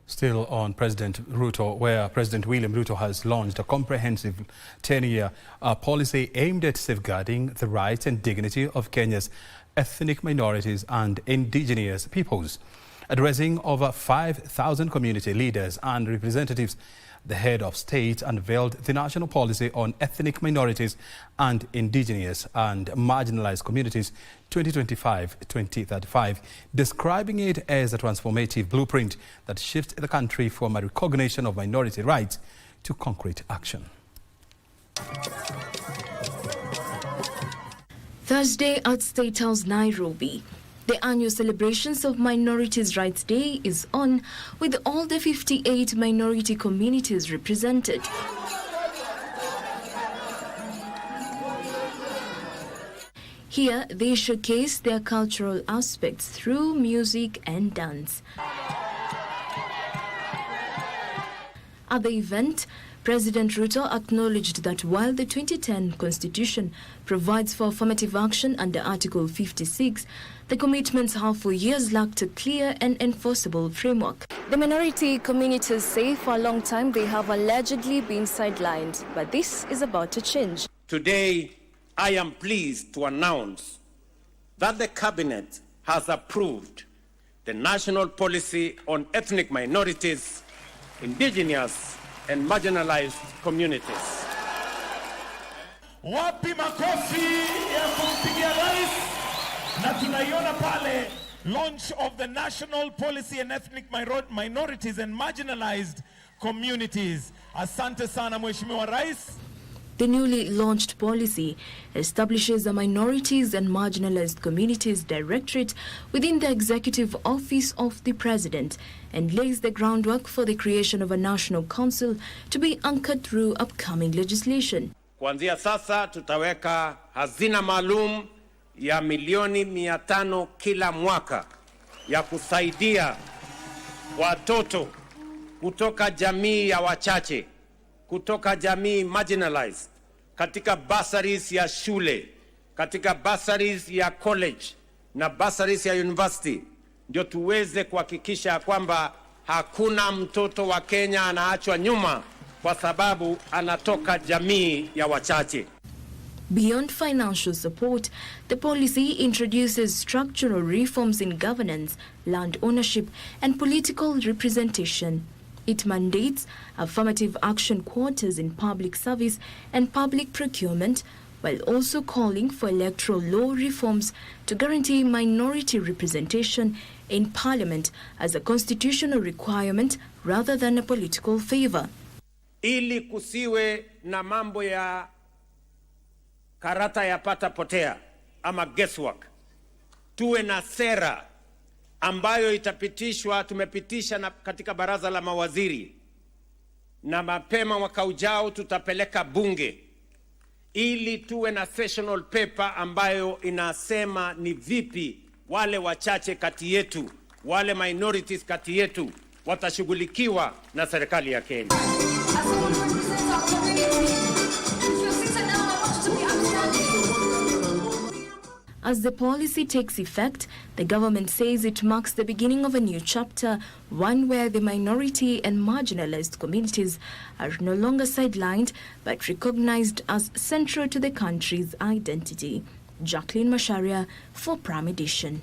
Still on President Ruto, where President William Ruto has launched a comprehensive 10-year policy aimed at safeguarding the rights and dignity of Kenya's ethnic minorities and indigenous peoples. Addressing over 5,000 community leaders and representatives, the head of state unveiled the national policy on ethnic minorities and indigenous and marginalized communities 2025-2035, describing it as a transformative blueprint that shifts the country from a recognition of minority rights to concrete action. Thursday at State House, Nairobi. The annual celebrations of Minorities' Rights Day is on, with all the 58 minority communities represented. Here, they showcase their cultural aspects through music and dance. At the event, President Ruto acknowledged that while the 2010 Constitution provides for affirmative action under Article 56, the commitments have for years lacked a clear and enforceable framework. The minority communities say for a long time they have allegedly been sidelined, but this is about to change. Today, I am pleased to announce that the Cabinet has approved the National Policy on Ethnic Minorities, Indigenous and Marginalized Communities. Wapi makofi ya kumpigia rais, na tunaiona pale launch of the National Policy on Ethnic Minorities and Marginalized Communities. Asante sana Mheshimiwa Rais. The newly launched policy establishes a Minorities and Marginalized Communities Directorate within the Executive Office of the President and lays the groundwork for the creation of a National Council to be anchored through upcoming legislation. Kuanzia sasa tutaweka hazina maalum ya milioni 500 kila mwaka ya kusaidia watoto kutoka jamii ya wachache, kutoka jamii marginalized, katika bursaries ya shule, katika bursaries ya college na bursaries ya university, ndio tuweze kuhakikisha kwamba hakuna mtoto wa Kenya anaachwa nyuma kwa sababu anatoka jamii ya wachache. Beyond financial support, the policy introduces structural reforms in governance, land ownership, and political representation. It mandates affirmative action quotas in public service and public procurement, while also calling for electoral law reforms to guarantee minority representation in parliament as a constitutional requirement rather than a political favor. Ili kusiwe na mambo ya karata ya pata potea ama guesswork, tuwe na sera ambayo itapitishwa, tumepitisha na katika baraza la mawaziri, na mapema mwaka ujao tutapeleka bunge, ili tuwe na sessional paper ambayo inasema ni vipi wale wachache kati yetu, wale minorities kati yetu watashughulikiwa na serikali ya Kenya. As the policy takes effect, the government says it marks the beginning of a new chapter, one where the minority and marginalized communities are no longer sidelined but recognized as central to the country's identity. Jacqueline Masharia for Prime Edition.